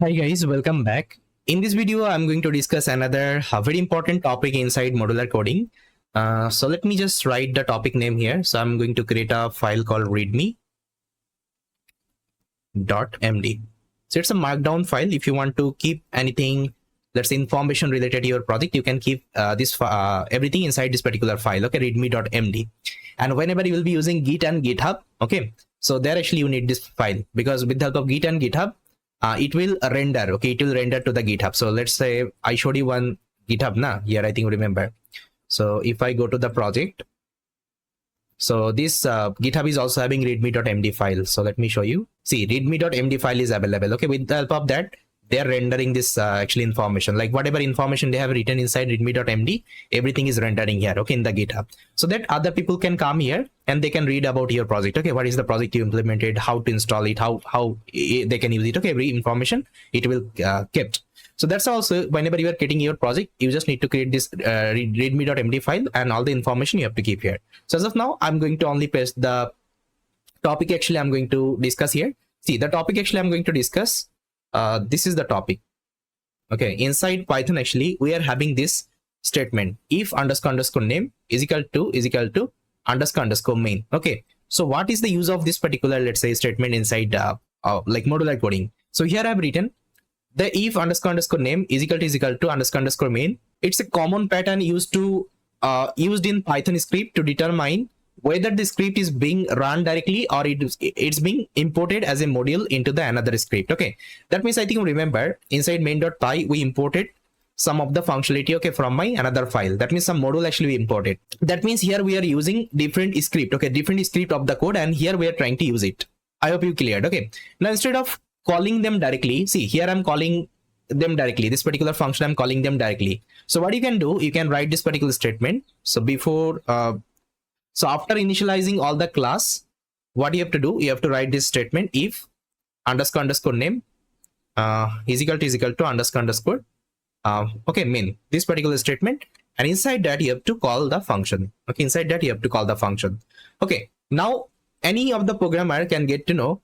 Hi guys, welcome back. In this video, I'm going to discuss another very important topic inside modular coding. So let me just write the topic name here. So I'm going to create a file called readme.md. So it's a markdown file. If you want to keep anything, let's say information related to your project, you can keep everything inside this particular file. Okay, readme.md. And whenever you will be using Git and GitHub, okay, so there actually you need this file, because with the help of Git and GitHub, it will render. Okay, it will render to the GitHub. So let's say I showed you one GitHub now here, I think, remember. So if I go to the project, so this GitHub is also having readme.md file. So let me show you. See, readme.md file is available. Okay, with the help of that, they are rendering this actually information, like whatever information they have written inside readme.md, everything is rendering here, okay, in the GitHub, so that other people can come here and they can read about your project. Okay, what is the project you implemented, how to install it, how they can use it. Okay, every information it will kept. So that's also, whenever you are creating your project, you just need to create this readme.md file, and all the information you have to keep here. So as of now, I'm going to only paste the topic actually I'm going to discuss here. See, the topic actually I'm going to discuss, this is the topic. Okay, inside Python actually we are having this statement, if underscore name is equal to underscore main. Okay, so what is the use of this particular, let's say, statement inside like modular coding? So here I've written the if underscore name is equal to underscore main. It's a common pattern used in Python script to determine whether the script is being run directly or it's being imported as a module into the another script. Okay, that means, I think, remember, inside main.py we imported some of the functionality, okay, from my another file. That means some module actually we imported. That means here we are using different script, okay, different script of the code, and here we are trying to use it. I hope you cleared. Okay, now instead of calling them directly, see, here I'm calling them directly, this particular function I'm calling them directly. So what you can do, you can write this particular statement. So before so after initializing all the class, what you have to do, you have to write this statement, if underscore name is equal to underscore okay, main, this particular statement, and inside that you have to call the function. Okay, inside that you have to call the function. Okay, now any of the programmer can get to know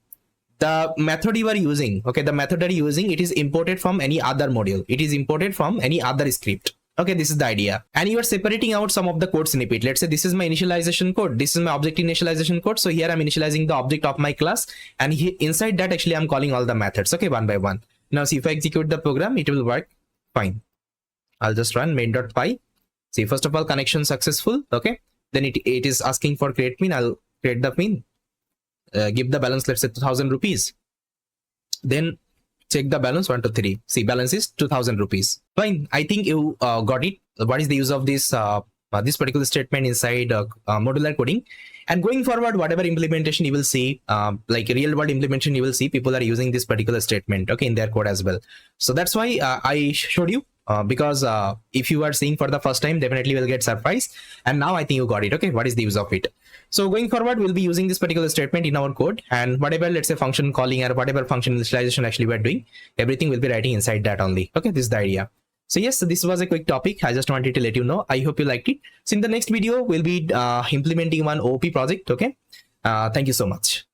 the method you are using. Okay, the method that you're using, it is imported from any other module, it is imported from any other script. Okay, this is the idea. And you are separating out some of the code snippet. Let's say this is my initialization code, this is my object initialization code. So here I'm initializing the object of my class, and inside that actually I'm calling all the methods, okay, one by one. Now see, if I execute the program, it will work fine. I'll just run main.py. See, first of all, connection successful. Okay, then it is asking for create min. I'll create the min, give the balance, let's say 2,000 rupees. Then check the balance, 1 2 3. See, balance is 2,000 rupees. Fine, I think you got it. What is the use of this this particular statement inside modular coding? And going forward, whatever implementation you will see, like real world implementation you will see, people are using this particular statement, okay, in their code as well. So that's why I showed you, because if you are seeing for the first time, definitely will get surprised. And now I think you got it. Okay, what is the use of it? So going forward, we'll be using this particular statement in our code, and whatever, let's say, function calling or whatever function initialization actually we're doing, everything will be writing inside that only. Okay, this is the idea. So yes, this was a quick topic. I just wanted to let you know. I hope you liked it. So in the next video, we'll be implementing one OP project. Okay, thank you so much.